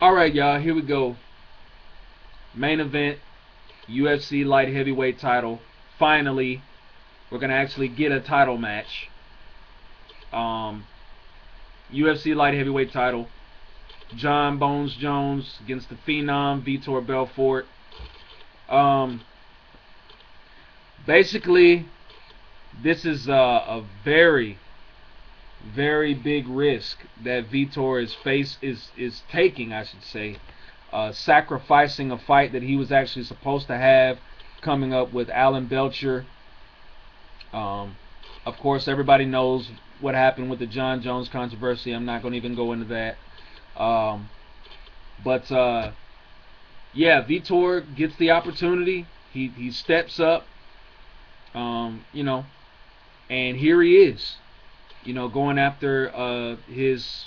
Alright, y'all, here we go. Main event, UFC light heavyweight title. Finally, we're going to actually get a title match. UFC light heavyweight title. John Bones Jones against the Phenom, vs.Belfort. Basically, this is a very, very big risk that Vitor is taking, I should say, sacrificing a fight that he was actually supposed to have coming up with Alan Belcher. Of course, everybody knows what happened with the John Jones controversy. I'm not going to even go into that. Yeah, Vitor gets the opportunity. He steps up, you know, and here he is, you know, going after his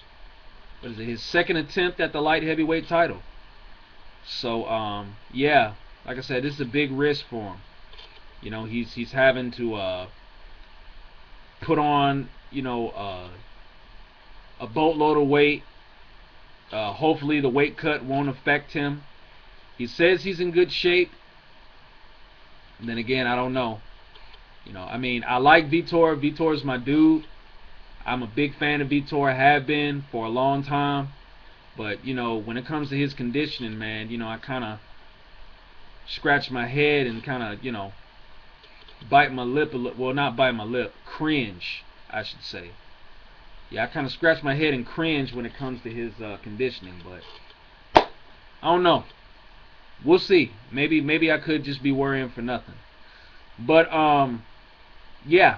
second attempt at the light heavyweight title. So yeah, like I said, this is a big risk for him. You know, he's having to put on, you know, a boatload of weight. Hopefully the weight cut won't affect him. He says he's in good shape. And then again, I don't know. You know, I mean, I like Vitor. Vitor's my dude. I'm a big fan of Vitor. Have been for a long time. But, you know, when it comes to his conditioning, man, you know, I kind of scratch my head and kind of, you know, bite my lip a little. Well, not bite my lip. Cringe, I should say. Yeah, I kind of scratch my head and cringe when it comes to his conditioning. But I don't know. We'll see. Maybe I could just be worrying for nothing. But yeah,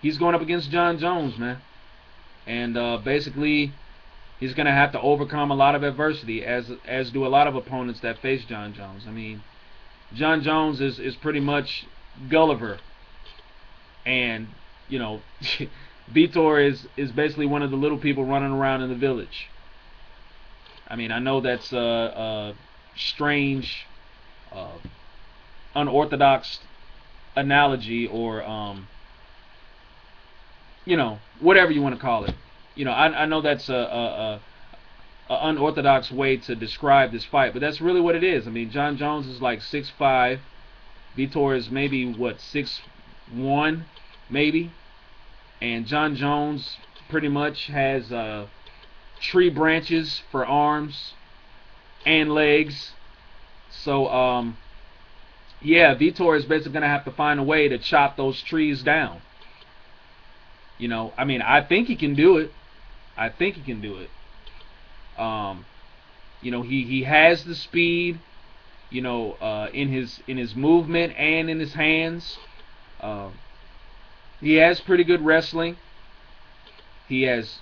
he's going up against John Jones, man, and basically he's gonna have to overcome a lot of adversity, as do a lot of opponents that face John Jones. I mean, John Jones is pretty much Gulliver, and you know, Vitor is basically one of the little people running around in the village. I mean, I know that's strange, unorthodox analogy, or you know, whatever you want to call it. You know, I know that's a unorthodox way to describe this fight, but that's really what it is. I mean, John Jones is like 6'5", Vitor is maybe what, 6'1", maybe, and John Jones pretty much has tree branches for arms and legs. So yeah, Vitor is basically going to have to find a way to chop those trees down. You know, I mean, I think he can do it. I think he can do it. You know, he has the speed, you know, in his movement and in his hands. He has pretty good wrestling. He has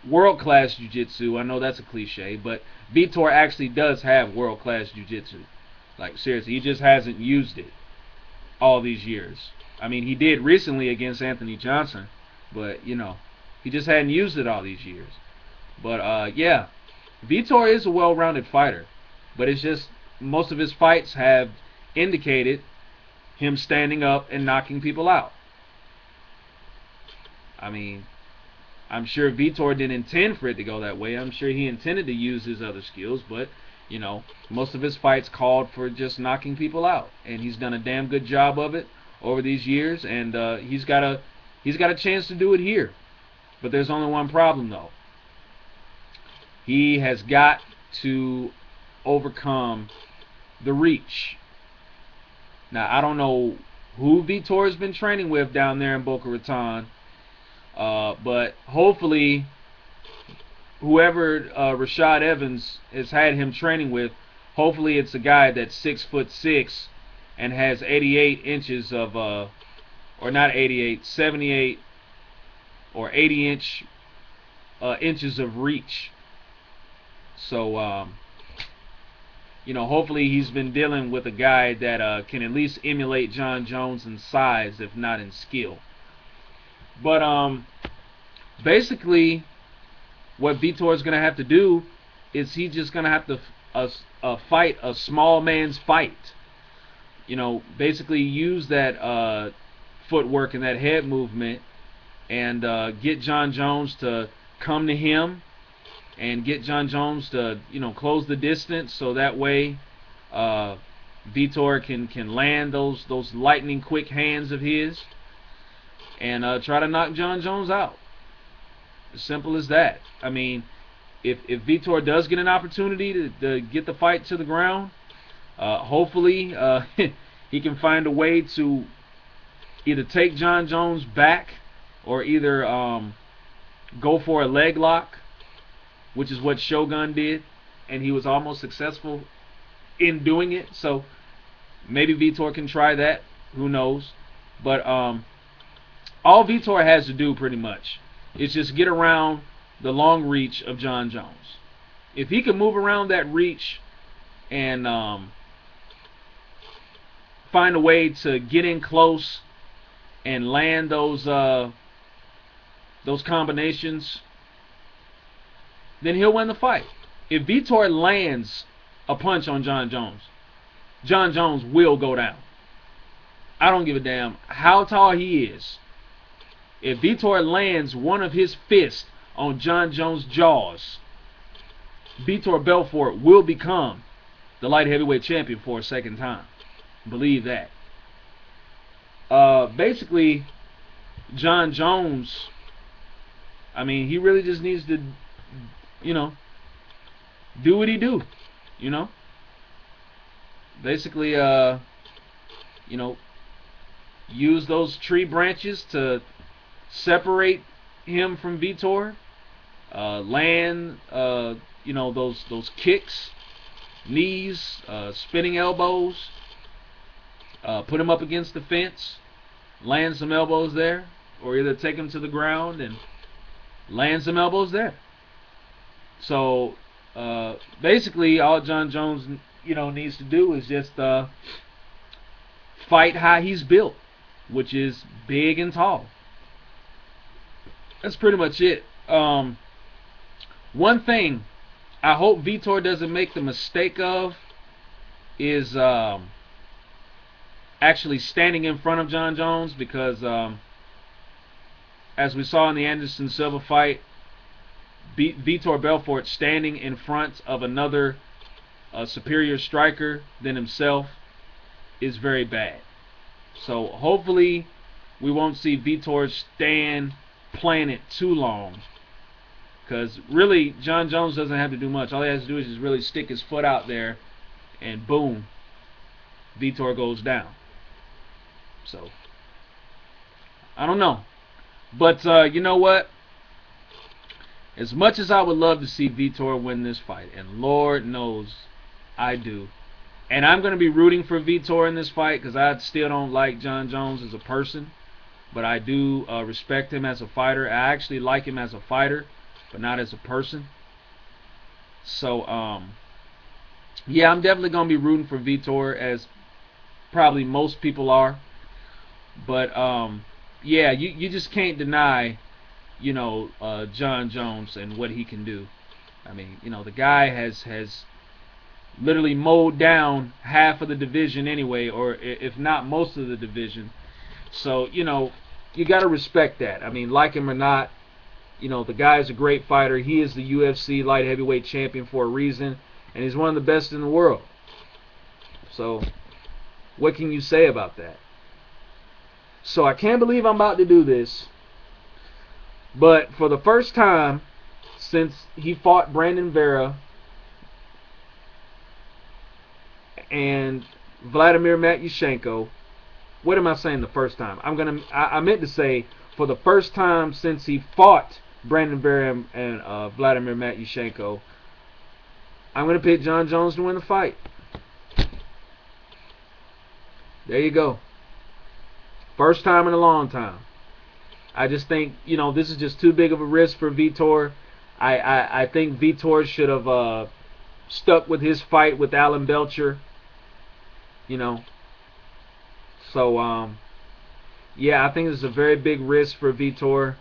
world-class jiu-jitsu. I know that's a cliche, but Vitor actually does have world-class jiu-jitsu. Like, seriously, he just hasn't used it all these years. I mean, he did recently against Anthony Johnson, but, you know, he just hadn't used it all these years. But, yeah, Vitor is a well-rounded fighter, but it's just most of his fights have indicated him standing up and knocking people out. I mean, I'm sure Vitor didn't intend for it to go that way. I'm sure he intended to use his other skills, but, you know, most of his fights called for just knocking people out, and he's done a damn good job of it over these years, and he's got a chance to do it here. But there's only one problem, though. He has got to overcome the reach. Now, I don't know who Vitor has been training with down there in Boca Raton, but hopefully whoever Rashad Evans has had him training with, hopefully it's a guy that's 6'6" and has 88 inches of or not 88, 78 or 80 inches of reach. So you know, hopefully he's been dealing with a guy that can at least emulate John Jones in size, if not in skill. But basically, what Vitor is going to have to do is he's just going to have to fight a small man's fight. You know, basically use that footwork and that head movement, and get John Jones to come to him, and get Jon Jones to, close the distance, so that way Vitor can land those lightning quick hands of his and try to knock Jon Jones out. As simple as that. I mean, if Vitor does get an opportunity to get the fight to the ground, hopefully he can find a way to either take Jon Jones back or either go for a leg lock, which is what Shogun did, and he was almost successful in doing it. So maybe Vitor can try that. Who knows? But all Vitor has to do pretty much is just get around the long reach of Jon Jones. If he can move around that reach and find a way to get in close and land those combinations, then he'll win the fight. If Vitor lands a punch on Jon Jones will go down. I don't give a damn how tall he is. If Vitor lands one of his fists on Jon Jones' jaws, vs.Belfort will become the light heavyweight champion for a second time. Believe that. Basically, Jon Jones, I mean, he really just needs to, do what he do, Basically, use those tree branches to separate him from Vitor. Land, those kicks, knees, spinning elbows. Put him up against the fence, land some elbows there, or either take him to the ground and land some elbows there. So basically, all Jon Jones needs to do is just fight how he's built, which is big and tall. That's pretty much it. One thing I hope Vitor doesn't make the mistake of is actually standing in front of Jon Jones, because as we saw in the Anderson Silva fight, vs.Belfort standing in front of another superior striker than himself is very bad. So hopefully we won't see Vitor stand playing it too long, because really Jon Jones doesn't have to do much. All he has to do is just really stick his foot out there and boom, Vitor goes down. So I don't know, but you know what, as much as I would love to see Vitor win this fight, and Lord knows I do, and I'm going to be rooting for Vitor in this fight because I still don't like Jon Jones as a person, but I do respect him as a fighter. I actually like him as a fighter, but not as a person. So yeah, I'm definitely going to be rooting for Vitor, as probably most people are. But yeah, you just can't deny, Jon Jones and what he can do. I mean, the guy has literally mowed down half of the division anyway, or if not most of the division. So, you got to respect that. I mean, like him or not, the guy is a great fighter. He is the UFC light heavyweight champion for a reason, and he's one of the best in the world. So, what can you say about that? So, I can't believe I'm about to do this, but for the first time since he fought Brandon Vera and Vladimir Matyushenko, what am I saying the first time? I meant to say for the first time since he fought Brandon Vera and Vladimir Matyushenko, I'm going to pick Jon Jones to win the fight. There you go. First time in a long time. I just think, this is just too big of a risk for Vitor. I think Vitor should have stuck with his fight with Alan Belcher. So, yeah, I think this is a very big risk for Vitor.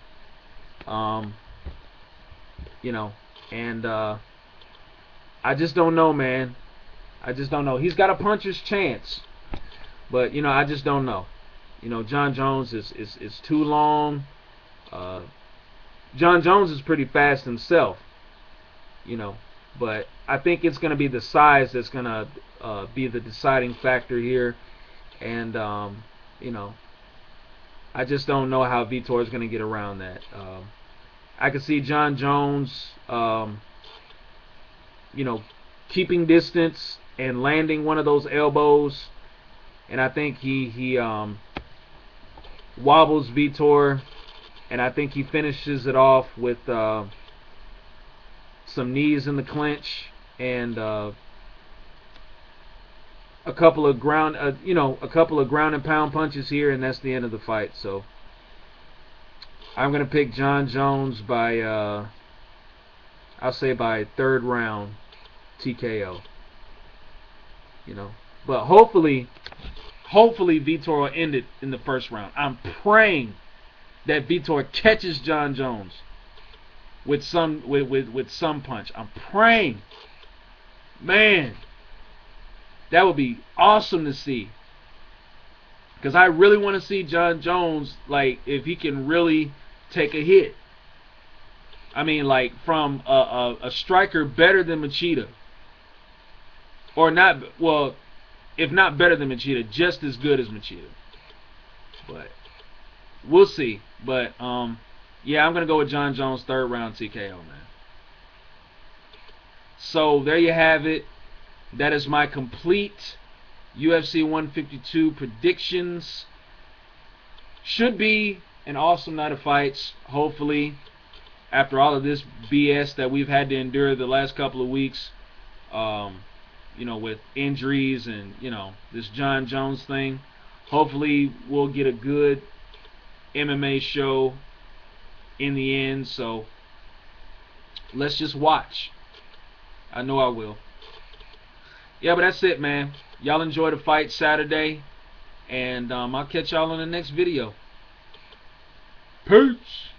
And I just don't know, man. I just don't know. He's got a puncher's chance, but I just don't know. Jon Jones is too long. Jon Jones is pretty fast himself, you know. But I think it's going to be the size that's going to be the deciding factor here. And, you know, I just don't know how Vitor is going to get around that. I could see John Jones, you know, keeping distance and landing one of those elbows. And I think he wobbles Vitor. And I think he finishes it off with some knees in the clinch and a couple of ground, a couple of ground and pound punches here, and that's the end of the fight. So I'm gonna pick John Jones by, I'll say by third round TKO. You know, but hopefully Vitor will end it in the first round. I'm praying that Vitor catches John Jones with some punch. I'm praying, man. That would be awesome to see, because I really want to see John Jones, like, if he can really take a hit. I mean, like, from a striker better than Machida, or not. Well, if not better than Machida, just as good as Machida. But we'll see. But yeah, I'm gonna go with John Jones third round TKO, man. So there you have it. That is my complete UFC 152 predictions. Should be an awesome night of fights, hopefully, after all of this BS that we've had to endure the last couple of weeks, you know, with injuries and, you know, this John Jones thing. Hopefully we'll get a good MMA show in the end. So let's just watch. I know I will. Yeah, but that's it, man. Y'all enjoy the fight Saturday, and I'll catch y'all in the next video. Peace.